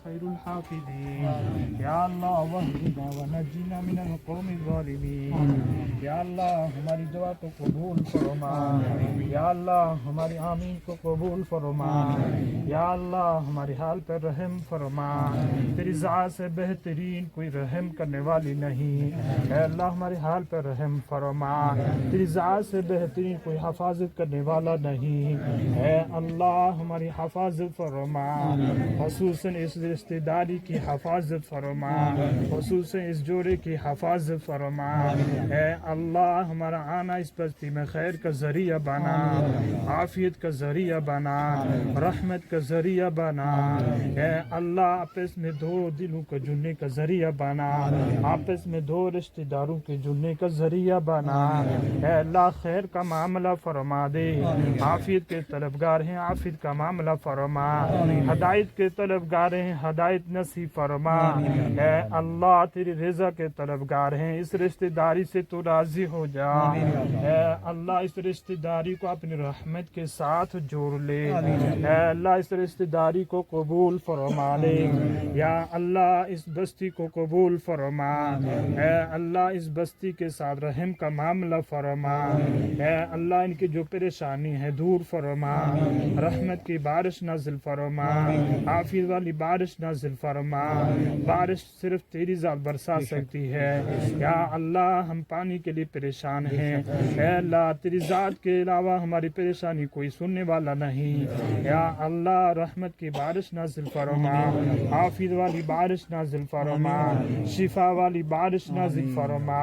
خير الحافظين یا اللہ واہدنا ونجنا من القوم الظالمین یا اللہ ہماری دعا کو قبول فرما یا اللہ ہماری آمین کو قبول فرما یا اللہ ہمارے حال پر رحم فرما تیری ذات سے بہترین کوئی رحم کرنے والی نہیں اے اللہ ہمارے حال پر رحم فرما تیری ذات سے بہترین کوئی حفاظت کرنے والا نہیں اے اللہ ہماری حفاظت فرما خصوصاً اس رشتہ داری کی حفاظت فرما خصوصاً اس جوڑے کی حفاظت فرما اے اللہ ہمارا آنا اس بستی میں خیر کا ذریعہ بنا عافیت کا ذریعہ بنا رحمت کا ذریعہ بنا اے اللہ آپس میں دو دلوں کا جڑنے کا ذریعہ بنا آپس میں دو رشتہ داروں کے جڑنے کا ذریعہ بنا اے اللہ خیر کا معاملہ فرما دے عافیت کے طلبگار ہیں عافیت کا معاملہ فرما ہدایت کے طلبگار ہیں ہدایت نصیب فرما. اے اللہ تیری رضا کے طلبگار ہیں, اس رشتہ داری سے تو راضی ہو جا. اے اللہ اس رشتہ داری کو اپنی رحمت کے ساتھ جوڑ لے. اے اللہ اس رشتہ داری کو قبول فرما لے. یا اللہ اس بستی کو قبول فرما. اے اللہ اس بستی کے ساتھ رحم کا معاملہ فرما. اے اللہ ان کی جو پریشانی ہے دور فرما. رحمت کی بارش نازل فرما. عافیت والی بارش نازل فرما. بارش صرف تیری ذات برسا سکتی ہے. یا اللہ ہم پانی کے لیے پریشان ہیں. اے اللہ تیری ذات کے علاوہ ہماری پریشانی کوئی سننے والا نہیں. یا اللہ رحمت کی بارش نازل فرما. عافیت والی بارش نازل فرما. شفا والی بارش نازل فرما.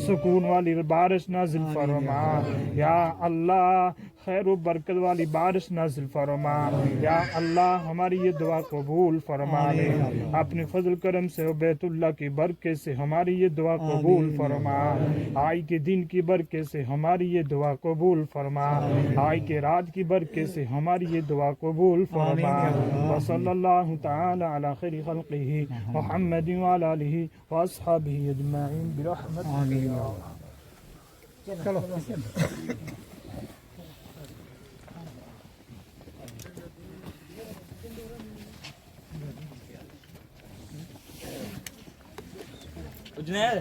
سکون والی بارش نازل فرما. یا اللہ خیر و برکت والی بارش نازل فرما. یا اللہ ہماری یہ دعا قبول فرما لے. اپنے فضل کرم سے و بیت اللہ کی برکت سے ہماری یہ دعا قبول فرما. آئی کے دن کی برکت سے ہماری یہ دعا قبول فرما. آئی کے رات کی برکت سے ہماری یہ دعا قبول فرما. وصلی اللہ تعالی علی خیر خلقہ محمد وعلی آلہ واصحابہ اجمعین برحمتک. چلو جنید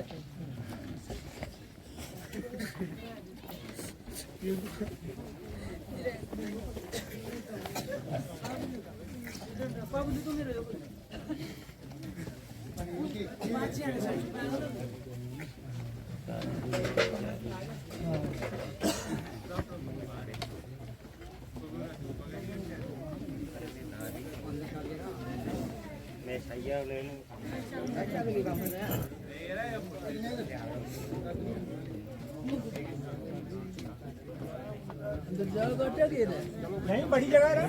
میں سیاح لے لوں. نہیں بڑی جگہ ہے.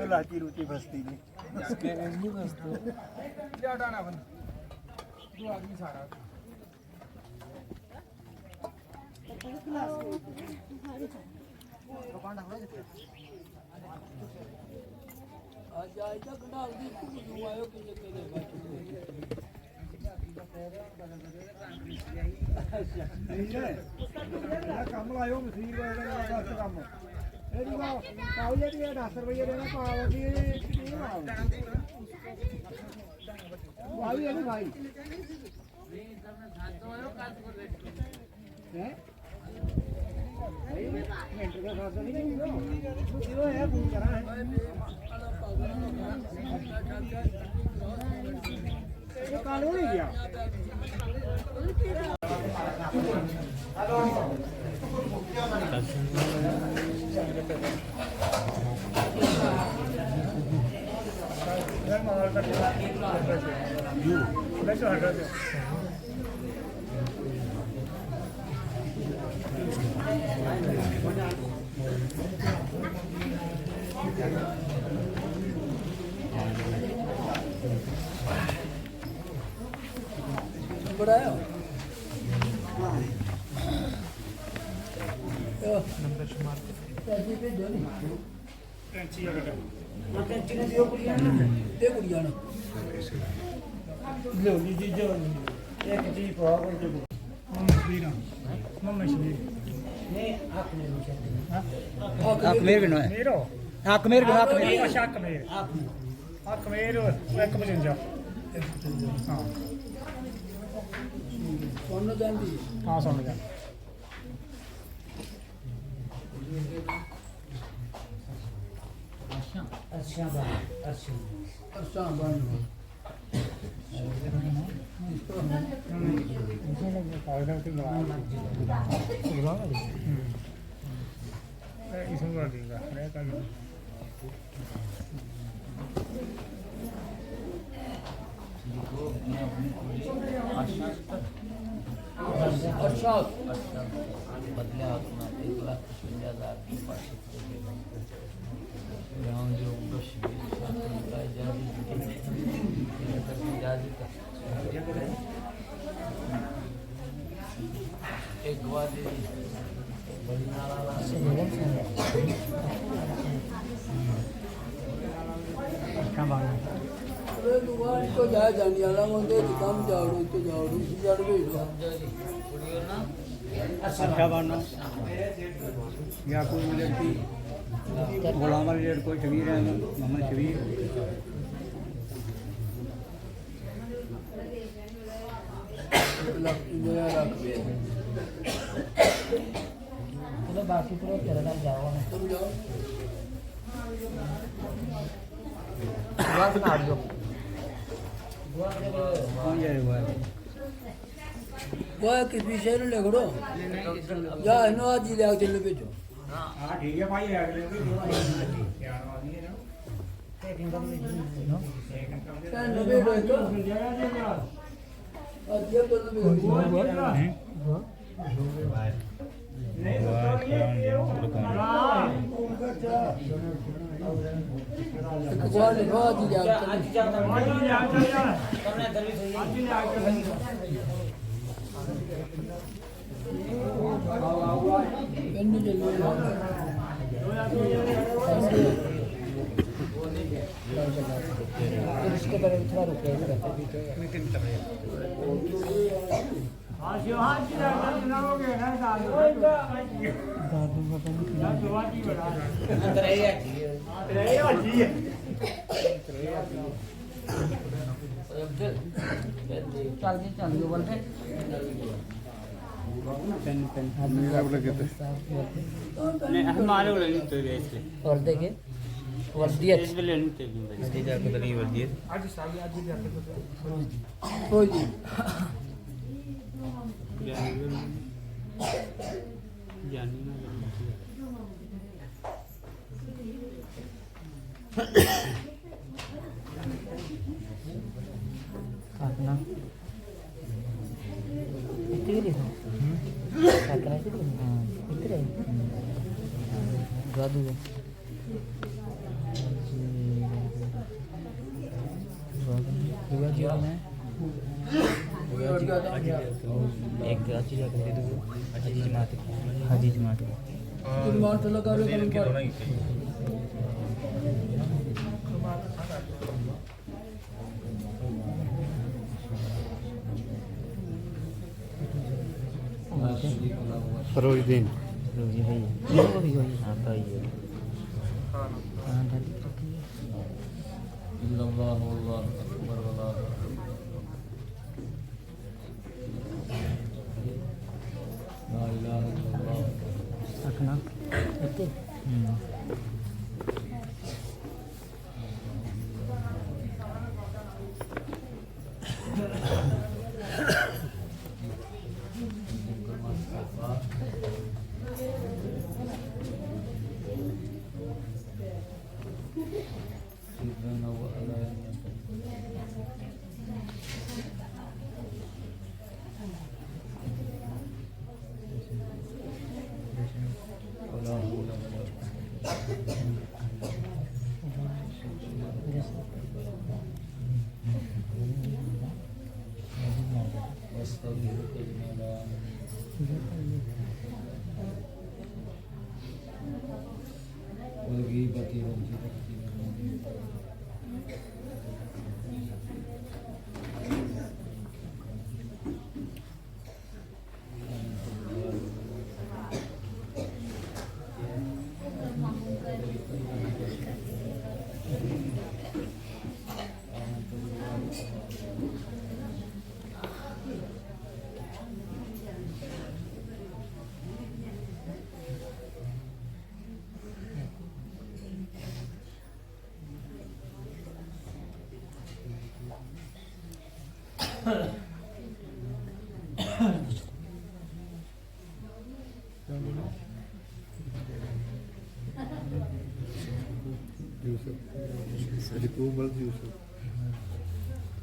लाची रुची बसती नहीं ਕੰਮ ਲਾਇਓ ਮਸੀਰ ਦਾ ਇਹਦਾ ਕੰਮ ਪਾਉ ਜਿਹੜੀ 10 ਰੁਪਏ ਦੇਣਾ ਪਾਉ ਦੀ ਨਹੀਂ ਭਾਈ ਇਹ ਭਾਈ ਹੈ ਮਿੰਟ ਦਾ ਖਾਸ ਨਹੀਂ ਕਿਉਂ ਹੈ ਫੋਨ ਕਰਾਂ ਇਹ ਕਾਲੂ ਨਹੀਂ ਗਿਆ बड़ा है ਨੰਬਰ ਸ਼ਮਾਰ पैसे भेजो नहीं ਟੈਂਚੀ ਆ ਗਿਆ टेंशन दियो कुड़ियां दे कुड़ियां लो ली जी जो एक जी पाओ कोई जो ਮਸ਼ਵੀਰਾਂ ਮਸ਼ਵੀਰ नहीं आपने ਹੱਕ ਮੇਰ ਕਿਨੋ ਹੈ ਮੇਰੋ ਹੱਕ ਮੇਰ ਕਿਨੋ ਹੱਕ ਮੇਰ ਅੱਛਾ ਕਮੇਰ ਆ ਕਮੇਰ 155 ਹਾਂ कौन जानती ਹਾਂ ਸੁਣ ਜਾ अच्छा बात अच्छा बन ਇਸਨੂੰ ਕਰ ਦੇਗਾ ਰਹਿ ਕਰ अच्छा बदला अपना 1,55,000 की पास गाँव जो एक बार अरे दुकान को जा जाने वाला मुझे काम जाओ तो जड़ भी अच्छा बनना या कोई व्यक्ति गुलाम वाली रेट कोई शबीर है मोहम्मद शबीर चलो बाकी पूरा करना जाओ तुम जाओ ਬਾਅਦ ਨਾਲ ਜੋ कौन जाए हुआ है वो किसी शहर ले करो या नो आज ले आके ले भेजो ਹਾਂ ਠੀਕ ਹੈ ਭਾਈ ਅਗਲੇ ਵੀ ਧਿਆਨ ਵਾਲੀ ਹੈ ਨਾ क्या ले भेजो तो आज ये तो ले भेजो कुआं लिखो आज ले पेन चलो इसके बारे में थोड़ा रुपये चल बोलते हमारे वाले तो ऐसे और देखे वर्दियत इस वाले नहीं थे इसकी क्या पता नहीं वर्दी ਅੱਜ ਸਾਲੀ ਅੱਜ ਵੀ ਜਾਂਦੇ कोई जी जानी ना काटना इतनी देखो काटना इतनी हाँ इतनी जादू है एक अच्छी जगह दे दो अच्छी जमात हाजी जमात जमात लगा रहे हैं फरोजुद्दीन रोजी भाई हाँ भाई الا اللہ واللہ اکبر ولا لا الہ الا اللہ رکھنا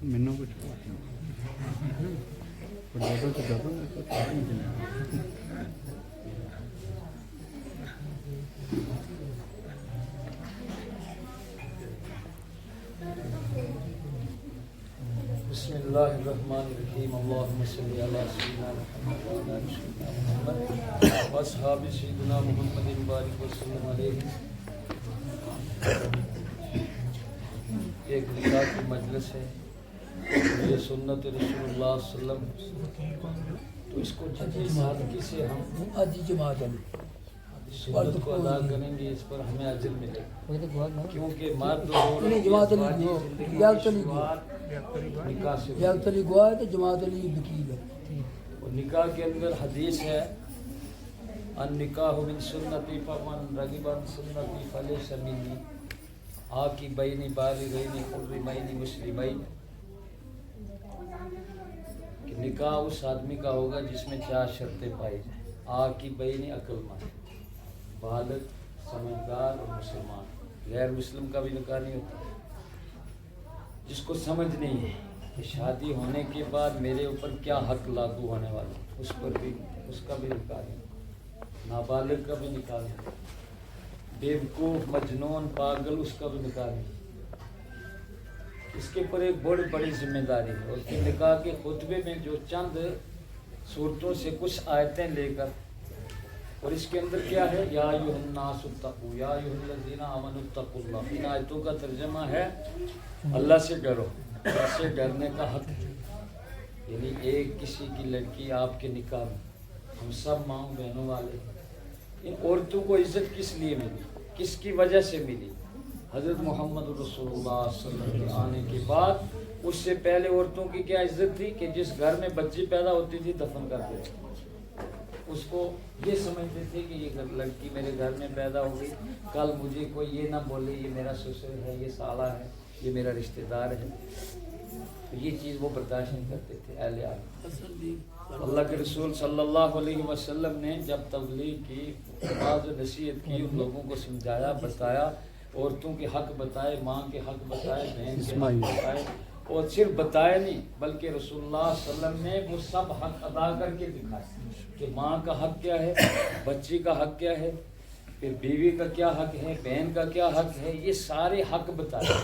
ਮੈਨੂੰ ਕੁਝ بسم اللہ الرحمن الرحیم اللہم صلی علی سیدنا محمد وعلی آل سیدنا محمد واصحاب سیدنا محمد بارک وسلم علیہ. ایک نکاح کی مجلس ہے، یہ سنت رسول اللہ صلی اللہ علیہ وسلم، تو اس کو جدی سادگی سے ہم آدھی جماعت ہے سنت کو ادا کریں گے، اس پر ہمیں اجر ملے گا، کیونکہ مرد اور جماعت علی یاک علی نکاح سے یاک علی گواہ ہے تو جماعت علی وکیل ہے. اور نکاح کے اندر حدیث ہے النکاح من سنتی فمن رغب عن سنتی فلیس منی، عاقبین بالغین حرمین مسلمین، کہ نکاح اس آدمی کا ہوگا جس میں 4 شرطیں پائی جائیں، عاقبین عقل مند، بالغ سمجھدار اور مسلمان. غیر مسلم کا بھی نکاح نہیں ہوتا. جس کو سمجھ نہیں ہے کہ شادی ہونے کے بعد میرے اوپر کیا حق لاگو ہونے والا، اس پر بھی اس کا بھی نکاح نہیں. نابالغ کا بھی نکاح نہیں. بیوقوف مجنون پاگل اس کا بھی نکاح نہیں. اس کے اوپر ایک بڑی بڑی ذمہ داری ہے. اور پھر نکاح کے خطبے میں جو چند صورتوں سے کچھ آیتیں لے کر، اور اس کے اندر کیا ہے، یا ایھا الناس اتقوا یا ایھا الذین آمنوا اتقوا اللہ، ان آیتوں کا ترجمہ ہے اللہ سے ڈرو. اللہ سے ڈرنے کا حق ہے. یعنی ایک کسی کی لڑکی آپ کے نکاح میں، ہم سب ماؤں بہنوں والے، ان عورتوں کو عزت کس لیے ملی، کس کی وجہ سے ملی؟ حضرت محمد رسول اللہ صلی اللہ علیہ وسلم آنے کے بعد اس سے پہلے عورتوں کی کیا عزت تھی کہ جس گھر میں بچی پیدا ہوتی تھی دفن کرتے تھے. اس کو یہ سمجھتے تھے کہ یہ لڑکی میرے گھر میں پیدا ہو گئی، کل مجھے کوئی یہ نہ بولے یہ میرا سسر ہے، یہ سالہ ہے، یہ میرا رشتہ دار ہے. تو یہ چیز وہ برداشت نہیں کرتے تھے اہل عالم. اللہ کے رسول صلی اللہ علیہ وسلم نے جب تبلیغ کی، بعض نصیحت کی، ان لوگوں کو سمجھایا، بتایا، عورتوں کے حق بتائے، ماں کے حق بتائے، بہن کے حق بتائے، اور صرف بتائے نہیں بلکہ رسول اللہ صلی اللہ علیہ وسلم نے وہ سب حق ادا کر کے دکھائے کہ ماں کا حق کیا ہے، بچی کا حق کیا ہے، پھر بیوی کا کیا حق ہے، بہن کا کیا حق ہے، یہ سارے حق بتائے.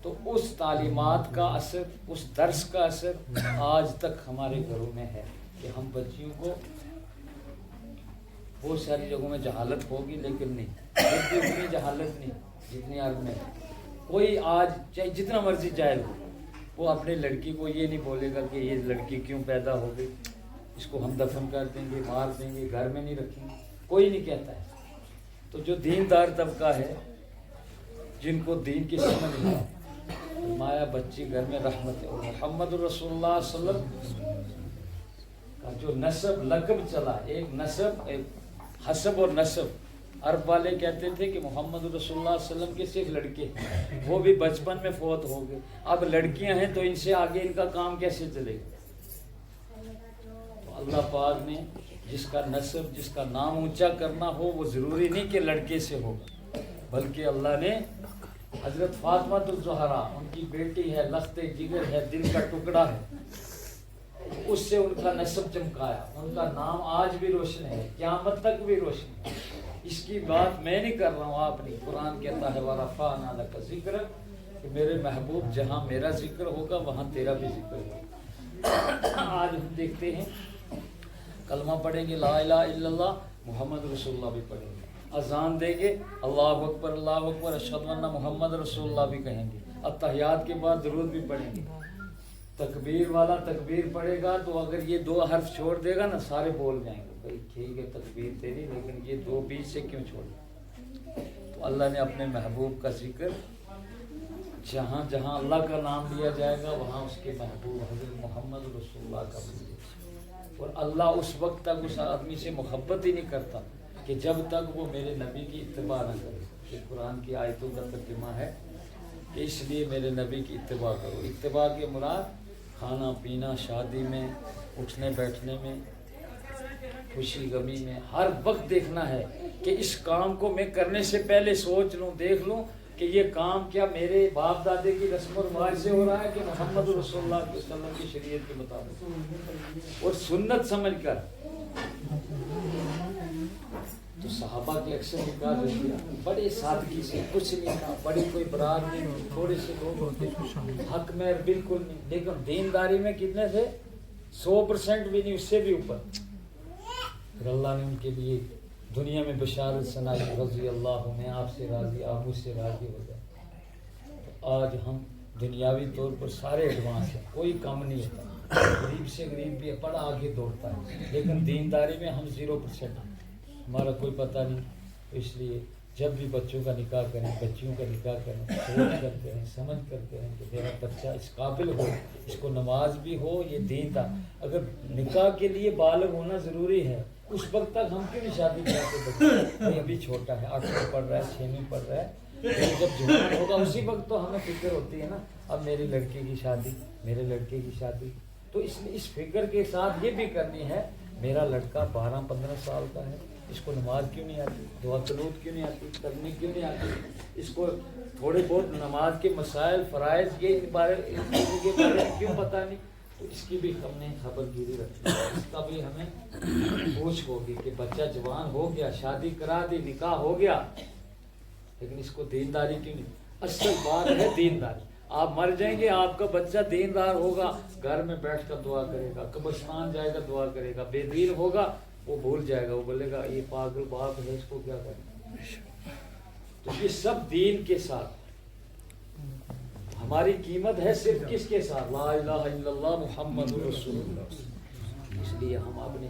تو اس تعلیمات کا اثر، اس درس کا اثر آج تک ہمارے گھروں میں ہے کہ ہم بچیوں کو، بہت ساری جگہوں میں جہالت ہوگی لیکن نہیں، اتنی جہالت نہیں جتنی عرب میں. کوئی آج چاہے جتنا مرضی جاہل ہو، وہ اپنے لڑکی کو یہ نہیں بولے گا کہ یہ لڑکی کیوں پیدا ہو گئی، اس کو ہم دفن کر دیں گے، مار دیں گے، گھر میں نہیں رکھیں گے، کوئی نہیں کہتا ہے. تو جو دیندار طبقہ ہے، جن کو دین کی سمجھ ہے، فرمایا بچی گھر میں رحمت ہے. اور محمد رسول اللہ صلی اللہ علیہ وسلم کا جو نسب لقب چلا، ایک نسب، ایک حسب اور نسب. عرب والے کہتے تھے کہ محمد رسول اللہ صلی اللہ علیہ وسلم کے صرف لڑکے ہیں، وہ بھی بچپن میں فوت ہو گئے. اب لڑکیاں ہیں تو ان سے آگے ان کا کام کیسے چلے گا؟ تو اللہ پاک نے جس کا نسب، جس کا نام اونچا کرنا ہو، وہ ضروری نہیں کہ لڑکے سے ہو، بلکہ اللہ نے حضرت فاطمہ الزہرا، ان کی بیٹی ہے، لخت جگر ہے، دل کا ٹکڑا ہے، اس سے ان کا نسب چمکایا. ان کا نام آج بھی روشن ہے، قیامت تک بھی روشن ہے. اس کی بات میں نہیں کر رہا ہوں، آپ نہیں. قرآن کہتا ہے وَرَفَعْنَا لَكَ ذِكْرَكَ، کہ میرے محبوب جہاں میرا ذکر ہوگا وہاں تیرا بھی ذکر ہوگا. آج ہم دیکھتے ہیں کلمہ پڑھیں گے لا الہ الا اللہ، محمد رسول اللہ بھی پڑھیں گے. اذان دیں گے اللہ اکبر اللہ اکبر اشہد ان محمد رسول اللہ بھی کہیں گے. اتحیات کے بعد درود بھی پڑھیں گے. تکبیر والا تکبیر پڑھے گا تو اگر یہ دو حرف چھوڑ دے گا نا، سارے بول جائیں گے بھائی ٹھیک ہے تکبیر تیری، لیکن یہ دو بیچ سے کیوں چھوڑے؟ تو اللہ نے اپنے محبوب کا ذکر، جہاں جہاں اللہ کا نام لیا جائے گا وہاں اس کے محبوب حضرت محمد رسول اللہ کا بھی. اور اللہ اس وقت تک اس آدمی سے محبت ہی نہیں کرتا کہ جب تک وہ میرے نبی کی اتباع نہ کرے. کہ قرآن کی آیتوں کا ترجمہ ہے کہ اس لیے میرے نبی کی اتباع کرو. اتباع کے مراد کھانا پینا، شادی میں، اٹھنے بیٹھنے میں، خوشی غمی میں، ہر وقت دیکھنا ہے کہ اس کام کو میں کرنے سے پہلے سوچ لوں، دیکھ لوں کہ یہ کام کیا میرے باپ دادے کی رسم و رواج سے ہو رہا ہے کہ محمد رسول اللہ صلی اللہ علیہ وسلم کی شریعت کے مطابق، اور سنت سمجھ کر. تو صحابہ کے اکثر نکاح دے دیا بڑے سادگی سے، کچھ نہیں کہا، بڑی کوئی برات نہیں، تھوڑے سے لوگ ہوتے، حق میں بالکل نہیں. لیکن دینداری میں کتنے تھے؟ 100% بھی نہیں، اس سے بھی اوپر. پھر اللہ نے ان کے لیے دنیا میں بشارت سنائی، رضی اللہ، میں آپ سے راضی، آپ مجھ سے راضی ہو جائے. تو آج ہم دنیاوی طور پر سارے ایڈوانس ہیں، کوئی کم نہیں ہوتا، غریب سے غریب بھی بڑا آگے دوڑتا ہے، لیکن دینداری میں ہم 0% ہیں، ہمارا کوئی پتہ نہیں. اس لیے جب بھی بچوں کا نکاح کریں، بچیوں کا نکاح کریں، سوچ کر کریں، سمجھ کر کریں کہ میرا بچہ اس قابل ہو، اس کو نماز بھی ہو، یہ دین تھا. اگر نکاح کے لیے بالغ ہونا ضروری ہے، اس وقت تک ہم کیوں نہیں شادی کراتے بچے؟ یہ ابھی چھوٹا ہے، 8ویں پڑھ رہا ہے، 6ویں پڑھ رہا ہے. جب جوان ہوگا اسی وقت تو ہمیں فکر ہوتی ہے نا، اب میری لڑکی کی شادی، میرے لڑکے کی شادی. تو اس فکر کے ساتھ یہ بھی کرنی ہے میرا لڑکا 12-15 سال کا ہے، اس کو نماز کیوں نہیں آتی، دعا قنوت کیوں نہیں آتی، کرنی کیوں نہیں آتی، اس کو تھوڑے بہت نماز کے مسائل فرائض یہ بارے کیوں پتہ نہیں. تو اس کی بھی ہم نے خبر گیری رکھی ہے، اس کا بھی ہمیں پوچھ ہوگی کہ بچہ جوان ہو گیا، شادی کرا دی، نکاح ہو گیا، لیکن اس کو دینداری کیوں نہیں؟ اصل بات ہے دینداری. آپ مر جائیں گے، آپ کا بچہ دیندار ہوگا، گھر میں بیٹھ کر دعا کرے گا، قبرستان جائے گا دعا کرے گا. بے دین ہوگا وہ بھول جائے گا، وہ بولے گا یہ پاگل باپ ہے، اس کو کیا کریں. تو یہ سب دین کے ساتھ. ہماری قیمت ہے صرف کس کے ساتھ؟ لا الہ الا اللہ محمد رسول اللہ. اس لیے ہم اپنے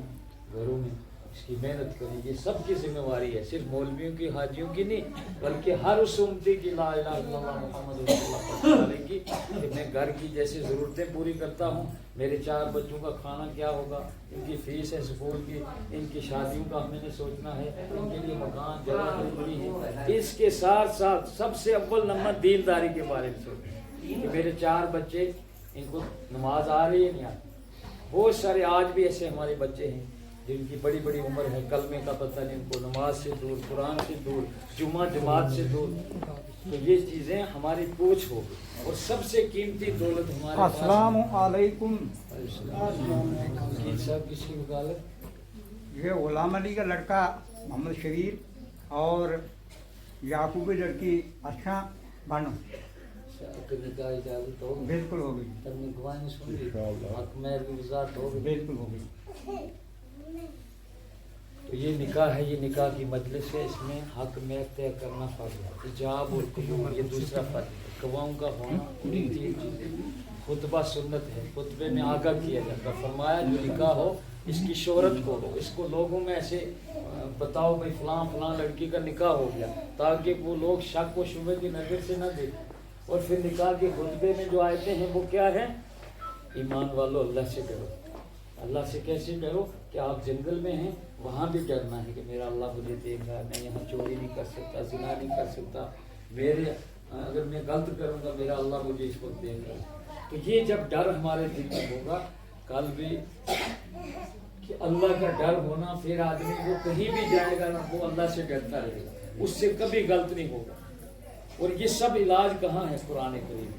گھروں میں اس کی محنت کریں. یہ سب کی ذمہ داری ہے، صرف مولویوں کی، حاجیوں کی نہیں، بلکہ ہر اس امتی کی لا الہ الا اللہ محمد رسول اللہ پڑھنے کی. کہ میں گھر کی جیسے ضرورتیں پوری کرتا ہوں، میرے 4 بچوں کا کھانا کیا ہوگا، ان کی فیس ہے اسکول کی، ان کی شادیوں کا ہمیں نے سوچنا ہے، ان کے لیے مکان جگہ خریدنی ہے. اس کے ساتھ ساتھ سب سے اول نمبر دینداری کے بارے میں سوچیں کہ میرے 4 بچے، ان کو نماز آ رہی ہے نہیں آ رہی. بہت سارے آج بھی ایسے ہمارے بچے ہیں جن کی بڑی بڑی عمر ہے، کلمے کا پتہ نہیں، ان کو نماز سے دور، قرآن سے دور، جمعہ جماعت سے دور. تو یہ چیزیں ہماری پوچھ ہوگی. اور سب سے قیمتی دولت ہمارے پاس. السلام علیکم. صاحب کسی وکالت؟ یہ غلام علی کا لڑکا محمد شبیر اور یعقوب کی لڑکی اچھا بانو. نکاح اجازت ہوگی؟ بالکل ہوگی، کرنے گواہی سن لی، حق مہر کی وضاحت ہوگی؟ بالکل ہوگی. تو یہ نکاح ہے، یہ نکاح کی مجلس ہے، اس میں حق مہر طے کرنا فرض ہے. ایجاب اور قبول یہ دوسرا فرض ہے. گواہوں کا ہونا 3 چیزیں. خطبہ سنت ہے، خطبے میں آگاہ کیا جاتا. فرمایا جو نکاح ہو اس کی شہرت کرو، اس کو لوگوں میں ایسے بتاؤ بھائی فلاں فلاں لڑکی کا نکاح ہو گیا، تاکہ وہ لوگ شک و شبہ کی نظر سے نہ دیکھیں. اور پھر نکاح کے خطبے میں جو آیتیں ہیں وہ کیا ہیں؟ ایمان والو اللہ سے ڈرو. اللہ سے کیسے ڈرو؟ کہ آپ جنگل میں ہیں وہاں بھی ڈرنا ہے کہ میرا اللہ مجھے دیکھ رہا ہے, میں یہاں چوری نہیں کر سکتا, زنا نہیں کر سکتا, میرے اگر میں غلط کروں گا میرا اللہ مجھے اس وقت دیکھ رہا ہے. تو یہ جب ڈر ہمارے دل میں ہوگا کل بھی کہ اللہ کا ڈر ہونا, پھر آدمی وہ کہیں بھی جائے گا نا وہ اللہ سے ڈرتا رہے گا, اس سے کبھی غلط نہیں ہوگا. اور یہ سب علاج کہاں ہے؟ قرآن کریم.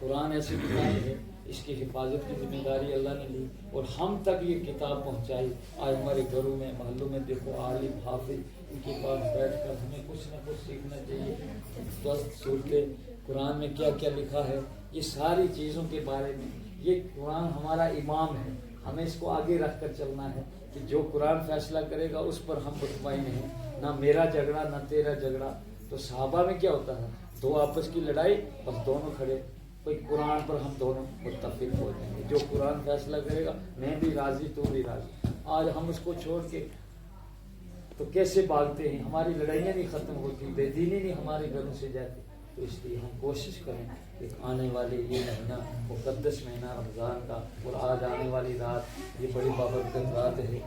قرآن ایسی کتاب ہے, اس کی حفاظت کی ذمہ داری اللہ نے لی اور ہم تک یہ کتاب پہنچائی. آج ہمارے گھروں میں محلوں میں دیکھو عالم حافظ ان کے پاس بیٹھ کر ہمیں کچھ نہ کچھ سیکھنا چاہیے. صورتیں قرآن میں کیا کیا لکھا ہے یہ ساری چیزوں کے بارے میں. یہ قرآن ہمارا امام ہے, ہمیں اس کو آگے رکھ کر چلنا ہے کہ جو قرآن فیصلہ کرے گا اس پر ہم مطمئن ہیں, نہ میرا جھگڑا نہ تیرا جھگڑا. تو صحابہ میں کیا ہوتا ہے؟ دو آپس کی لڑائی, بس دونوں کھڑے, کوئی قرآن پر ہم دونوں متفق ہو جائیں گے, جو قرآن فیصلہ کرے گا میں بھی راضی تو بھی راضی. آج ہم اس کو چھوڑ کے تو کیسے بھاگتے ہیں, ہماری لڑائیاں نہیں ختم ہوتی, بے دینی نہیں ہمارے گھروں سے جاتی. تو اس لیے ہم کوشش کریں کہ آنے والے یہ مہینہ مقدس مہینہ رمضان کا اور آج آنے والی رات یہ بڑی بابرکت رات ہے,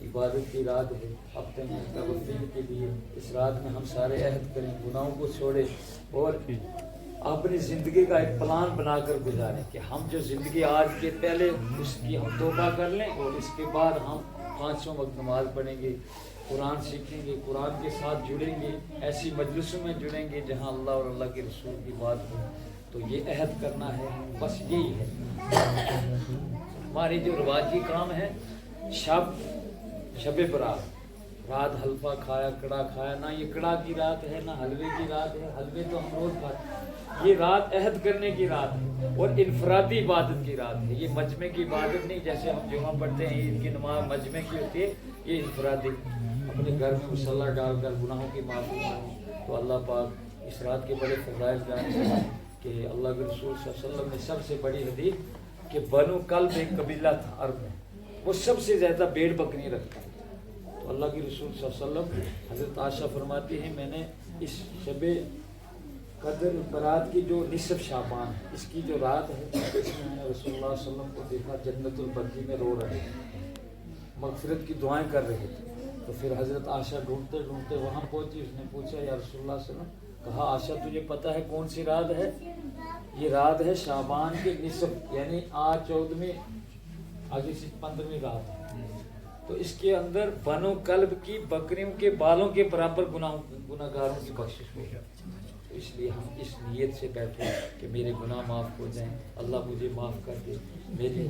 عبادت کی رات ہے, ہفتے میں توفیق کے لیے اس رات میں ہم سارے عہد کریں, گناہوں کو چھوڑیں اور اپنی زندگی کا ایک پلان بنا کر گزاریں کہ ہم جو زندگی آج کے پہلے اس کی ہم توبہ کر لیں اور اس کے بعد ہم 5 وقت نماز پڑھیں گے, قرآن سیکھیں گے, قرآن کے ساتھ جڑیں گے, ایسی مجلسوں میں جڑیں گے جہاں اللہ اور اللہ کے رسول کی بات ہو. تو یہ عہد کرنا ہے, بس یہی ہے. ہماری جو رواجی کام ہے شب برات, رات حلوہ کھایا کڑا کھایا, نہ یہ کڑا کی رات ہے نہ حلوے کی رات ہے, حلوے تو ہم روز کھاتے ہیں. یہ رات عہد کرنے کی رات ہے اور انفرادی عبادت کی رات ہے. یہ مجمع کی عبادت نہیں, جیسے ہم جمعہ پڑھتے ہیں عید کی نماز مجمع کی ہوتی ہے, یہ انفرادی. اپنے گھر میں مصلی ڈال کر گناہوں کی معافی مانگی. تو اللہ پاک اس رات کے بڑے فضائل جانتے ہیں کہ اللہ کے رسول صلی اللہ علیہ وسلم نے سب سے بڑی حدیث کہ بنو کلب ایک قبیلہ تھا عرب میں, وہ سب سے زیادہ بھیڑ بکری رکھتا. تو اللہ کے رسول صلی اللہ علیہ وسلم حضرت عائشہ فرماتی ہیں میں نے اس شب قدر برات کی جو نصف شعبان ہے اس کی جو رات ہے اس میں نے رسول اللہ صلی اللہ علیہ وسلم کو دیکھا جنت البقیع میں رو رہے تھے, مغفرت کی دعائیں کر رہے تھے. تو پھر حضرت عائشہ ڈھونڈتے ڈھونڈتے وہاں پہنچی, اس نے پوچھا یا رسول اللہ صلی اللہ علیہ وسلم, کہا عائشہ تجھے پتہ ہے کون سی رات ہے؟ یہ رات ہے شعبان کے نصف, یعنی آج 14ویں آگے سے 15ویں رات ہے. تو اس کے اندر بنو کلب کی بکریوں کے بالوں کے برابر گناہگاروں کی بخشش ہو. اس لیے ہم اس نیت سے بیٹھے کہ میرے گناہ معاف ہو جائیں, اللہ مجھے معاف کر دے, میری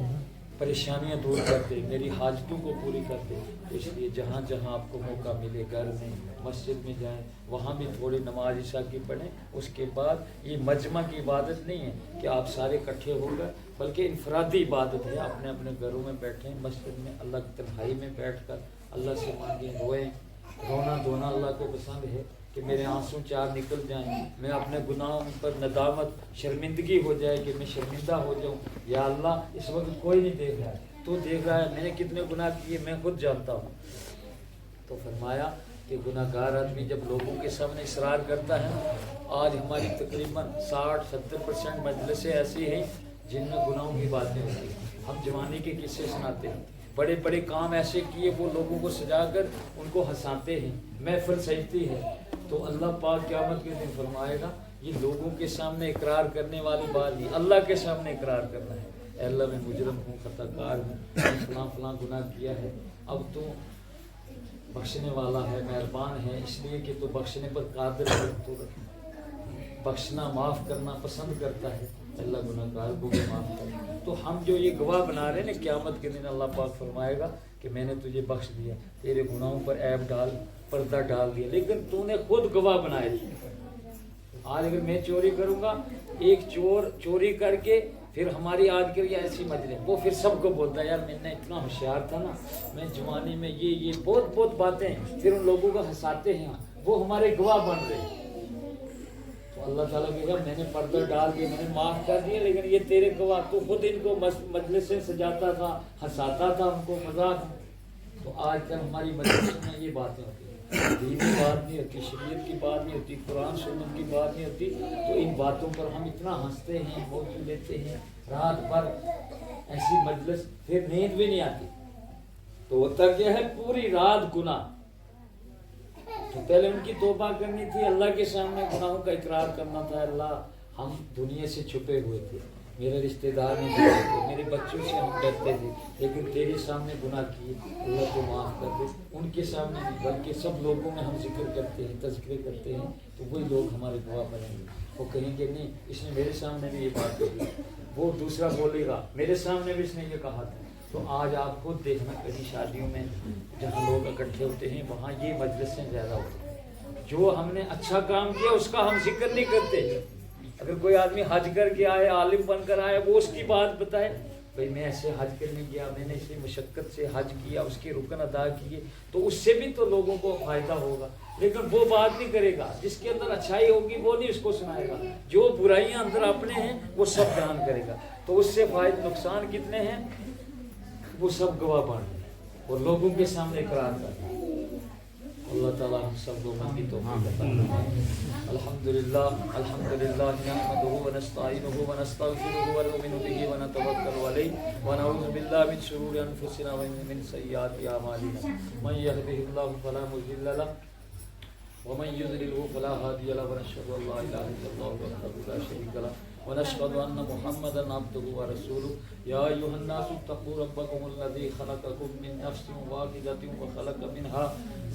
پریشانیاں دور کر دے, میری حاجتوں کو پوری کر دے. تو اس لیے جہاں جہاں آپ کو موقع ملے گھر میں مسجد میں جائیں, وہاں بھی تھوڑی نماز عشاء کی پڑھیں. اس کے بعد یہ مجمع کی عبادت نہیں ہے کہ آپ سارے اکٹھے ہو گئے, بلکہ انفرادی عبادت ہے. اپنے اپنے گھروں میں بیٹھیں, مسجد میں اللہ کی تنہائی میں بیٹھ کر اللہ سے مانگیں, روئیں. رونا دھونا اللہ کو پسند ہے کہ میرے آنسو 4 نکل جائیں, میں اپنے گناہوں پر ندامت شرمندگی ہو جائے کہ میں شرمندہ ہو جاؤں. یا اللہ اس وقت کوئی نہیں دیکھ رہا ہے, تو دیکھ رہا ہے, میں نے کتنے گناہ کیے میں خود جانتا ہوں. تو فرمایا کہ گناہ گار آدمی جب لوگوں کے سامنے اصرار کرتا ہے, آج ہماری تقریباً 60-70% مجلسیں ایسی ہیں جن میں گناہوں کی باتیں ہوتی ہیں. ہم جوانی کے قصے سناتے ہیں, بڑے بڑے کام ایسے کیے وہ لوگوں کو سجا کر ان کو ہنساتے ہیں, محفل سجتی ہے. تو اللہ پاک قیامت کے دن فرمائے گا یہ لوگوں کے سامنے اقرار کرنے والی بات نہیں, اللہ کے سامنے اقرار کرنا ہے. اے اللہ میں مجرم ہوں, خطا کار ہوں, فلاں فلاں گناہ کیا ہے, اب تو بخشنے والا ہے, مہربان ہے, اس لیے کہ تو بخشنے پر قادر ہے, تو بخشنا معاف کرنا پسند کرتا ہے. اللہ گناہ گار کو بھی معاف کرے. تو ہم جو یہ گواہ بنا رہے ہیں نا, قیامت کے دن اللہ پاک فرمائے گا کہ میں نے تجھے بخش دیا, تیرے گناہوں پر عیب ڈال پردہ ڈال دیا, لیکن تو نے خود گواہ بنائے. آج اگر میں چوری کروں گا, ایک چور چوری کر کے پھر ہماری آج کے لیے ایسی مجلس, وہ پھر سب کو بولتا ہے یار میں نے اتنا ہوشیار تھا نا, میں جوانی میں یہ بہت بہت باتیں, پھر ان لوگوں کو ہنساتے ہیں, وہ ہمارے گواہ بن رہے ہیں. تو اللہ تعالیٰ کہے گا میں نے پردہ ڈال دیا, میں نے معاف کر دیا, لیکن یہ تیرے گواہ, تو خود ان کو مجلسیں سجاتا تھا, ہنساتا تھا, ان کو مزاق. تو آج کل ہماری مجلسوں میں یہ باتیں ہوتی ہیں. دینی بات نہیں ہوتی، شریعت کی بات نہیں ہوتی، قرآن سنت کی بات نہیں ہوتی، تو ان باتوں پر ہم اتنا ہنستے ہیں، موضوع لیتے ہیں، رات بھر ایسی مجلس، پھر نیند بھی نہیں آتی، تو ہوتا کیا ہے پوری رات گناہ. تو پہلے ان کی توبہ کرنی تھی، اللہ کے سامنے گناہوں کا اقرار کرنا تھا. اللہ ہم دنیا سے چھپے ہوئے تھے، میرے رشتہ دار نہیں ڈرتے تھے، میرے بچوں سے ہم ڈرتے تھے، لیکن تیرے سامنے گناہ کیے، اللہ کو معاف کر دے. ان کے سامنے نہیں بلکہ سب لوگوں میں ہم ذکر کرتے ہیں، تذکرے کرتے ہیں، تو وہی لوگ ہمارے گواہ بنیں گے. وہ کہیں گے نہیں اس نے میرے سامنے بھی یہ بات کہی، وہ دوسرا بولے گا میرے سامنے بھی اس نے یہ کہا تھا. تو آج آپ خود دیکھنا کہیں شادیوں میں جہاں لوگ اکٹھے ہوتے ہیں وہاں یہ مجلسیں زیادہ ہوتی ہیں. جو ہم نے اچھا کام کیا اس کا ہم ذکر نہیں کرتے. اگر کوئی آدمی حج کر کے آئے، عالم بن کر آئے، وہ اس کی بات بتائے، بھئی میں ایسے حج کرنے گیا، میں نے اسے مشقت سے حج کیا، اس کے رکن ادا کیے، تو اس سے بھی تو لوگوں کو فائدہ ہوگا. لیکن وہ بات نہیں کرے گا، جس کے اندر اچھائی ہوگی وہ نہیں اس کو سنائے گا، جو برائیاں اندر اپنے ہیں وہ سب بیان کرے گا. تو اس سے فائدہ نقصان کتنے ہیں وہ سب گواہ بن اور لوگوں کے سامنے اقرار کرنا. اللہ تعالیٰ ہم سب لوگوں کی توفیق عطا فرمائے. الحمدللہ الحمدللہ نحمدہ ونستعینہ ونستغفرہ ونؤمن بہ ونتوکل علیہ ونعوذ باللہ من شرور انفسنا ومن سیئات اعمالنا. من یہدہ اللہ فلا مضل لہ ومن یضللہ فلا ہادی لہ ونشہد ان لا الہ الا اللہ وحدہ لا شریک لہ ونشهد أن محمدا عبده ورسوله. يا أيها الناس اتقوا ربكم الذي خلقكم من نفس واحدة وخلق منها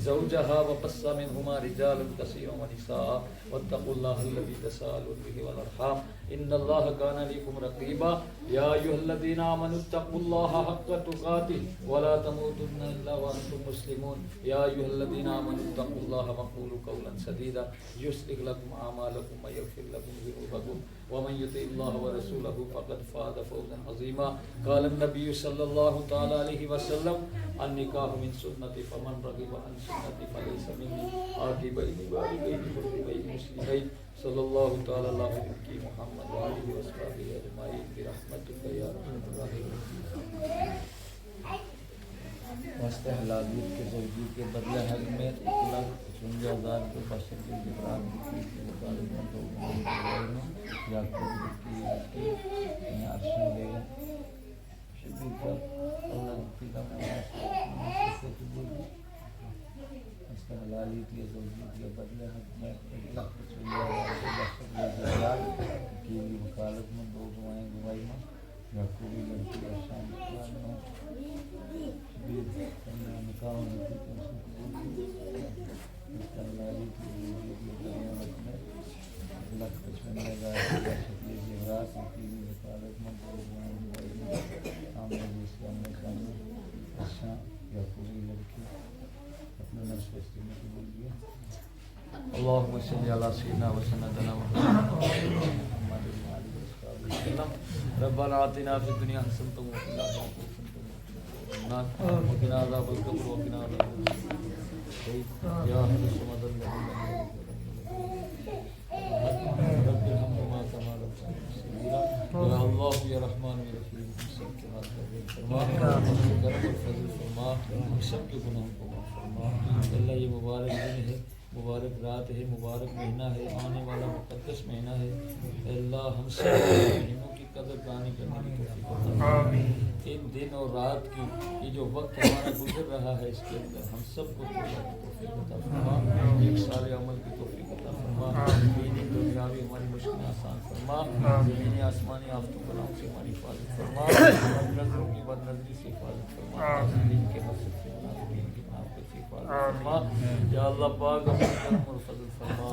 زوجها وبث منهما رجالا كثيرا ونساء واتقوا الله الذي تساءلون به والأرحام إن الله كان عليكم رقيبا. يا أيها الذين آمنوا اتقوا الله حق تقاته ولا تموتن إلا وأنتم مسلمون. يا أيها الذين آمنوا اتقوا الله وقولوا قولا سديدا يصلح لكم أعمالكم ويغفر لكم ذنوبكم ومن يطع الله ورسوله فقد فاز فوزا عظيما. قال النبي صلى الله تعالى عليه وسلم النكاح من سنتي فمن رغب عن سنتي فليس مني. آتي بين والدين بين مسلمين صلى الله تعالى على محمد وآله وصحبه أجمعين برحمتك يا أرحم الراحمين. واسطہ حلالیت کے زوجی کے بدلے حق میں 1,56,000 کے بشر کے جبران کی مطالبہ کو یا کوئی عرشن دے گا شبیر کا اللہ کی کا واسطہ حلالیت کے زوجی کے بدلے حق میں 1,56,000 کے بشر کے جبران کی وکالت میں 2 گواہیں گواہی میں یا کوئی لڑکی آسان میں نکاح ہونے کی اللهم صل على سيدنا وسندنا محمد ربنا آتنا في الدنيا حسنة وفي الآخرة حسنة وقنا عذاب القبر وقنا عذاب النار يا أهل الصمد الذين رب ارحمهما كما ربياني صغيرا يا الله يا رحمن يا رحيم ہم سب کے ہاتھ میں فرما کرم اور فضل فرما ہم سب کے گناہوں کو معاف فرما. اللہ یہ مبارک دن ہے، مبارک رات ہے، مبارک مہینہ ہے، آنے والا مقدس مہینہ ہے. اللہ ہم سب مہینوں کی قدر دانی کرنے کی توفیق عطا فرما. ان دن اور رات کی یہ جو وقت ہمارا گزر رہا ہے اس کے اندر ہم سب کو توفیق عطا فرما. ایک سال عمل کی توفیق عطا فرما. دینی دنیاوی ہماری مشکلیں آسان فرما. زمینی آسمانی آفتوں بلاؤں سے ہماری حفاظت فرما. نظروں کی بد نظری سے حفاظت فرما. دین کے مقصد سے دین کی محبت سے حفاظت فرما. یا اللہ پاک اپنے کرم اور فضل فرما.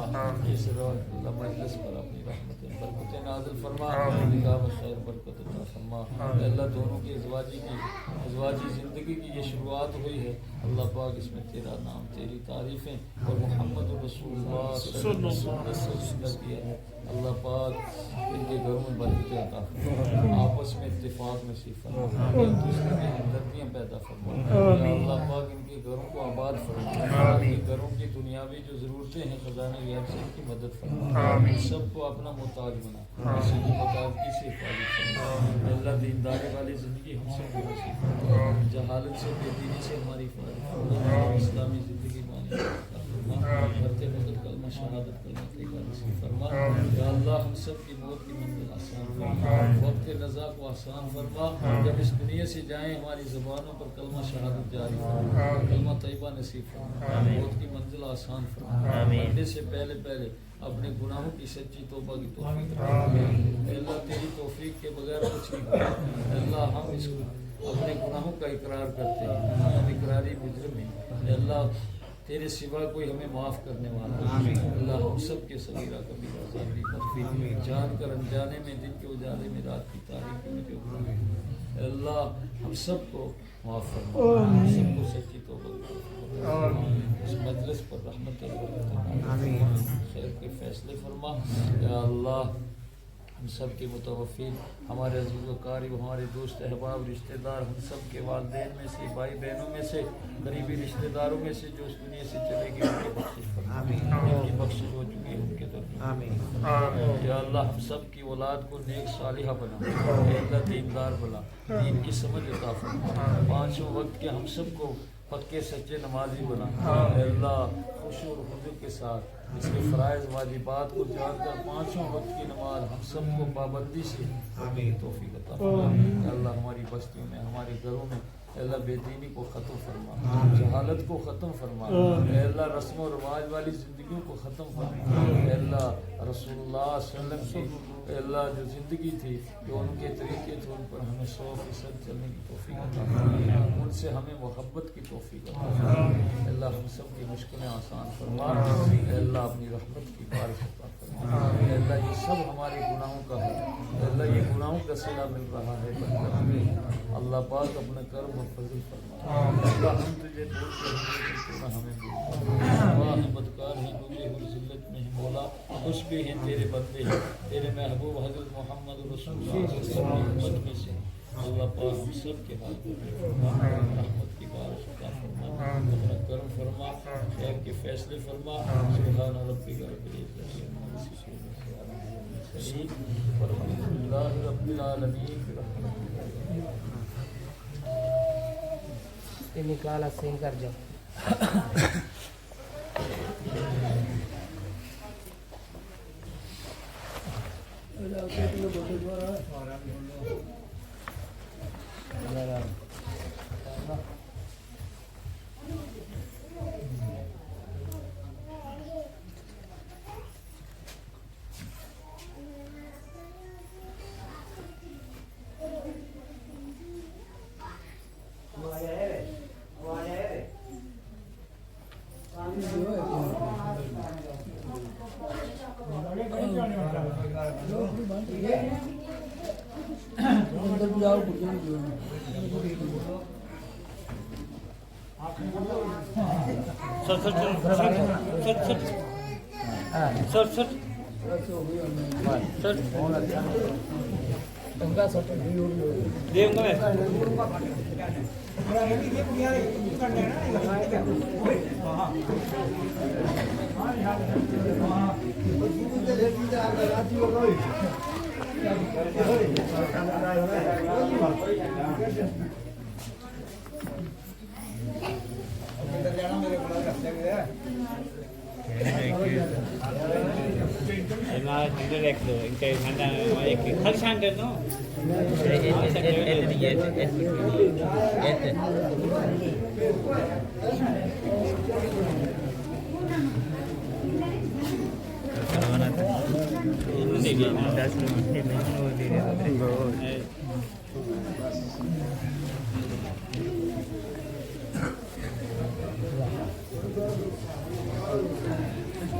اس اللہ مجلس پر اپنی رحمتیں برکتیں نازل فرما. نکاح خیر برکت عطا فرما. اللہ دونوں کے ازواجی زندگی کی یہ شروعات ہوئی ہے، اللہ پاک اس میں تیرا نام، تیری تعریفیں اور محمد رسول اللہ صلی اللہ علیہ وسلم سے کیا ہے. اللہ پاک ان کے گھروں میں برکتیں عطا فرما. آپس میں اتفاق نصیب فرما. ایک دوسرے میں ہمدردیاں پیدا فرما. یا اللہ پاک ان کے گھروں کو آباد فرما. ان کے گھروں کی دنیاوی جو ضرورتیں ہیں خزانہ غیب سے ان کی مدد فرما. ان سب کو اپنا محتاج بنا. کسی کی محتاجگی سے حفاظت فرما. اللہ دینداری والی زندگی ہم سب کو نصیب فرما. جہالت سے بے دینی سے ہماری حفاظت فرما. اسلامی زندگی بانی فرما مرتے وقت کلمہ شہادت کلمہ طیبہ نصیب فرما یا اللہ ہم سب کی موت کی منزل آسان فرما وقت رضا کو آسان فرما جب اس دنیا سے جائیں ہماری زبانوں پر کلمہ شہادت جاری فرما کلمہ طیبہ نصیب فرما موت کی منزل آسان فرما مرنے سے پہلے اپنے گناہوں کی سچی توبہ کی توفیق اے اللہ تیری توفیق کے بغیر کچھ نہیں کرتے اے اللہ ہم اس کو اپنے گناہوں کا اقرار کرتے ہیں ہم اقراری مجرم ہیں اے اللہ تیرے سوا کوئی ہمیں معاف کرنے والا اللہ ہم سب کے صغیرہ کبیرہ ذاتی مغفرت جان کر انجانے میں دن کے اجالے میں رات کی تاریکی میں جو اے اللہ ہم سب کو معاف فرما ہم سب کو سچی توبہ اس مجلس پر رحمت خیر کے فیصلے فرما یا اللہ ہم سب کے متوفین ہمارے عزیز و قاری ہمارے دوست احباب رشتہ دار ہم سب کے والدین میں سے بھائی بہنوں میں سے قریبی رشتہ داروں میں سے جو اس دنیا سے چلے گئے ان کی بخشش فرما جن کی بخشش ہو چکی ہے ان کے درمیان یا اللہ ہم سب کی اولاد کو نیک صالحہ بنا اے اللہ دیندار بنا دین کی سمجھ عطا فرما پانچوں وقت کے ہم سب کو پکے سچے نمازی بنا اے اللہ خشوع اور خضوع کے ساتھ اس کے فرائض واجبات کو جان کر پانچوں وقت کی نماز ہم سب کو پابندی سے توفیق عطا فرما اے اللہ ہماری بستیوں میں ہمارے گھروں میں اے اللہ بے دینی کو ختم فرما جہالت کو ختم فرما اے اللہ رسم و رواج والی زندگیوں کو ختم فرما اے اللہ رسول اللہ صلی اللہ علیہ وسلم کی اے اللہ جو زندگی تھی جو ان کے طریقے تھے ان پر ہمیں 100% چلنے کی توفیق عطا فرما ان سے ہمیں محبت کی توفیق عطا فرما اے اللہ ہم سب کی مشکلیں آسان فرما اے اللہ اپنی رحمت کی بارش عطا فرما اے اللہ یہ سب ہمارے گناہوں کا ہے اے اللہ یہ گناہوں کا صلہ مل رہا ہے اللہ پاک اپنا کرم اور فضل فرما اللہ ہم تجھے دور کرنا ہمیں دور بدکار ہیں ڈوبے ہوئی ذلت میں ہیں مولا خوش بھی ہیں تیرے بندے ہیں تیرے محبوب حضرت محمد رسول اللہ صلی اللہ علیہ وسلم میں سے اللہ پاک ہم سب کے ہاتھ میں رحمت کی بارش عطا فرما اپنا کرم فرما خیر کے فیصلے فرما سبحان ربک رب العزت عما یصفون والحمد للہ رب العالمین نکالا سین کر جاؤ अंदर भी जाओ कुछ नहीं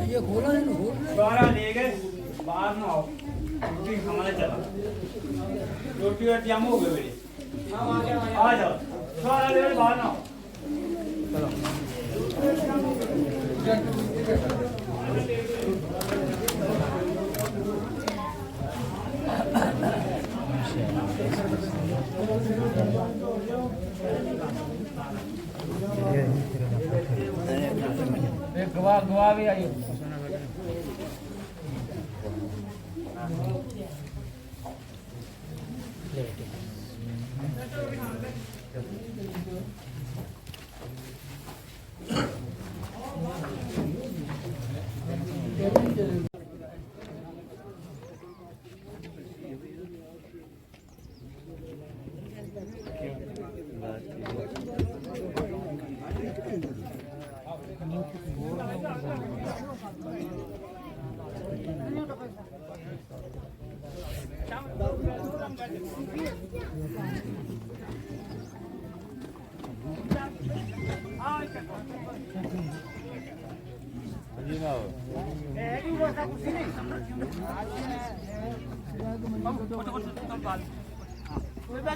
ये खोला है ना बाहर ले गए बाहर ना आओ रोटी हमारे चला रोटी और जाम हो गए मेरी आ जाओ बाहर ले बाहर ना आओ गवाह भी आई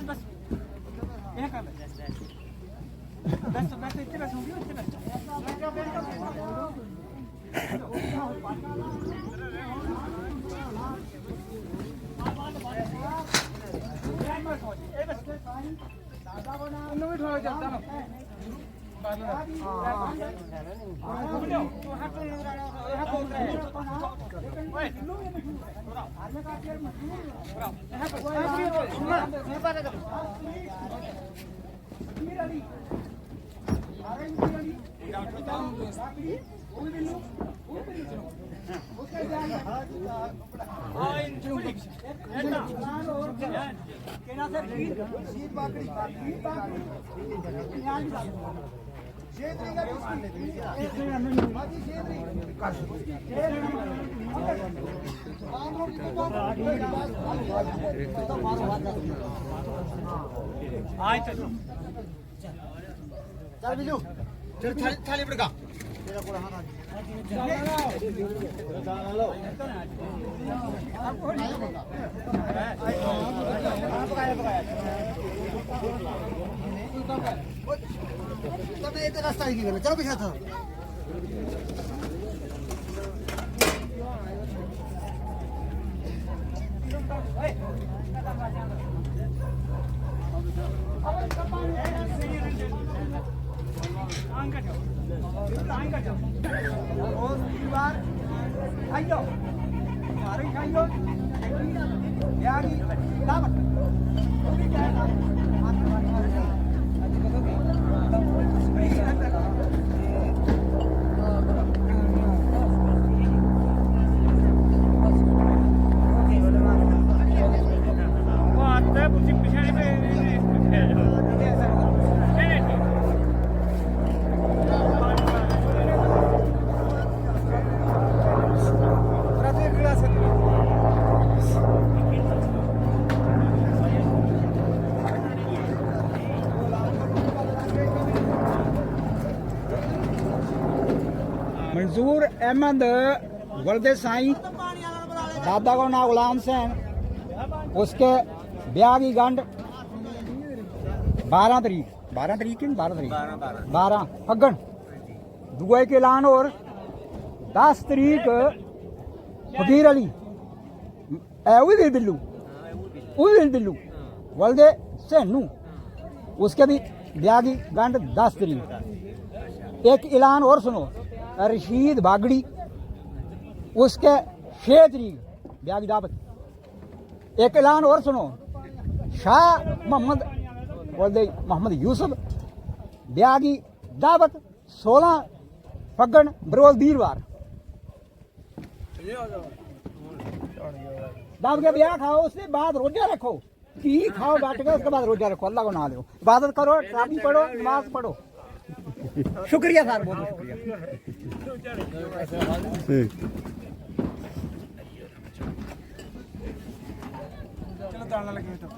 बस ये कर बस इतने बस होंगे इतने चल बिजू चल थाली पड़का रास्ता चलो पीछे था मंजूर अहमद वल्द साईं दादा को ना गुलाम हुसैन उसके ब्याह की गंढ 12 फगन दुए के ऐलान और 10 तरीक फकीर अली बिल्लू वल्दे सैनू उसके भी ब्याह की गंढ 10 तरीक। एक ऐलान और सुनो, रशीद बागड़ी उसके 6 तरीक ब्याह की दावत। एक ऐलान और सुनो, शाह मोहम्मद यूसुफ ब्याह की दावत 16 फगन बरोज वीरवार। दावत के ब्याह खाओ, उसके बाद रोजा रखो, की खाओ बैठ के, उसके बाद रोजा रखो, अल्लाह को ना लो, इबादत करो, ट्राफी पढ़ो, नमाज पढ़ो। शुक्रिया सर, बहुत शुक्रिया। चलो ताला लगे तब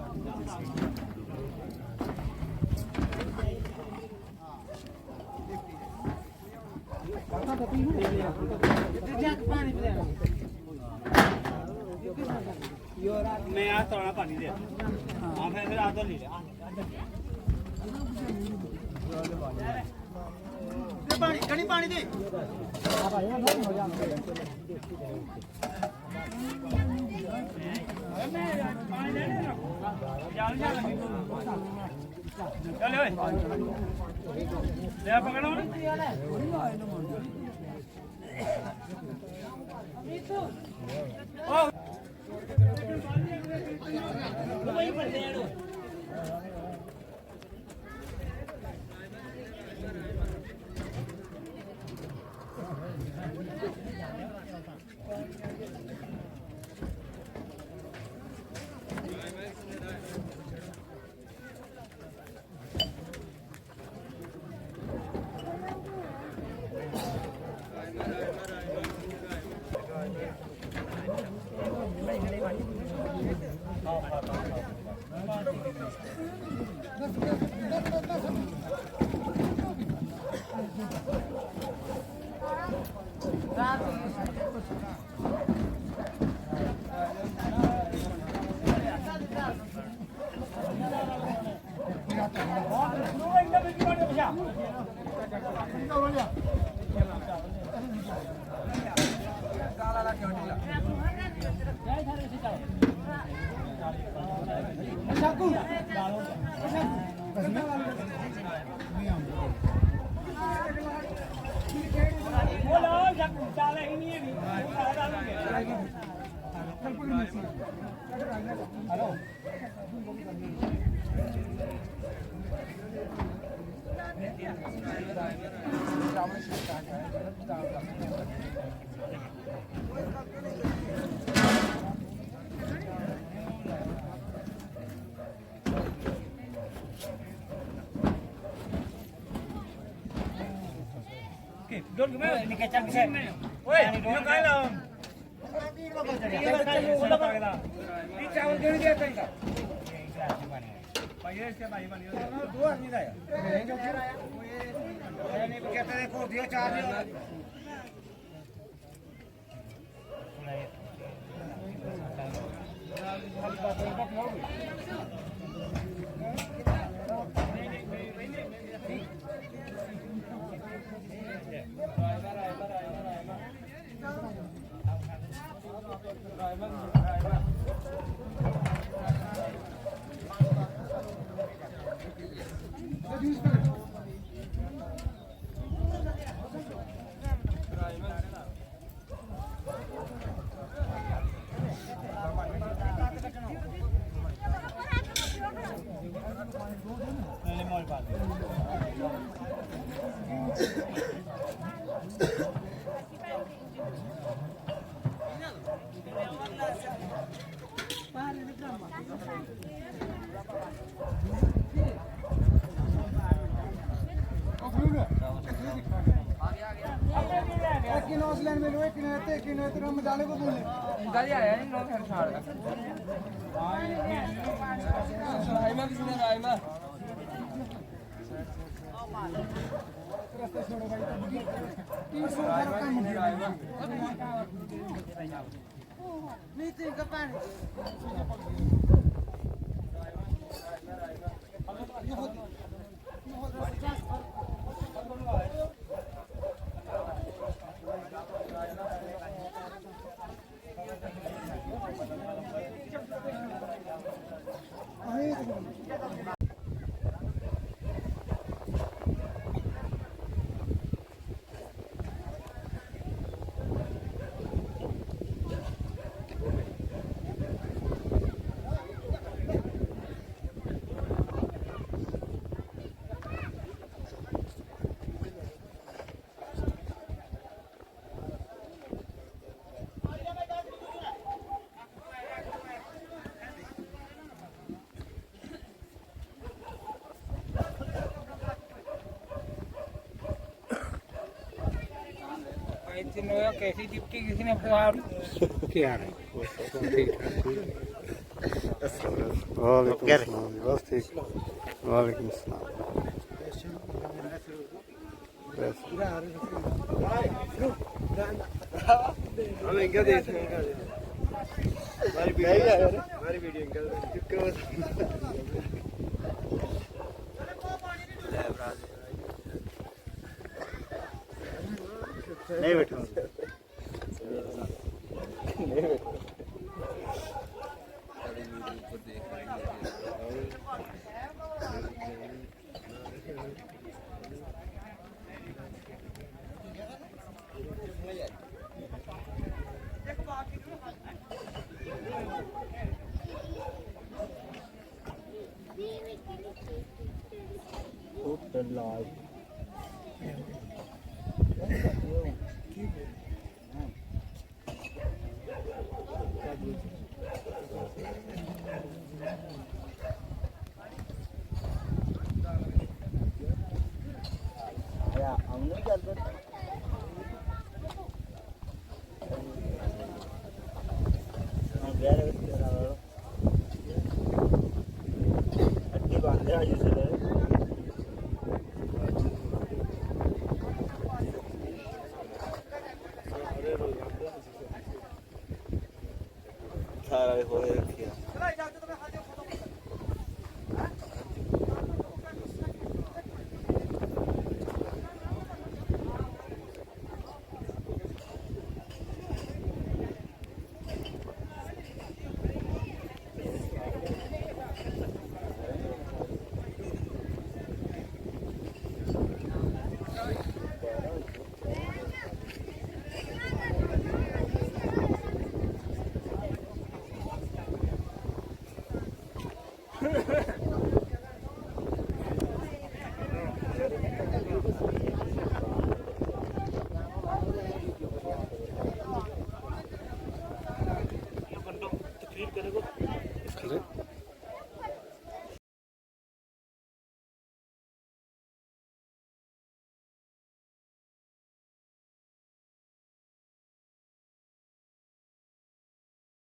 मैं आज थोड़ा पानी दे हाँ फिर आधा ले पानी घनी पानी दे चल ओए ले पकड़ो ओ वही पर दे दो Don't come here. Ini kecap bisa. Woi, ini kain lah. Ini चावल क्यों नहीं देते इनका? भाई इसके भाई बनी हो। दो आदमी था यार। नहीं कहते थे को दिया चार दिया। कैसी चिपकी किसी ने क्या है वालेकुम अस्सलाम नहीं बैठा है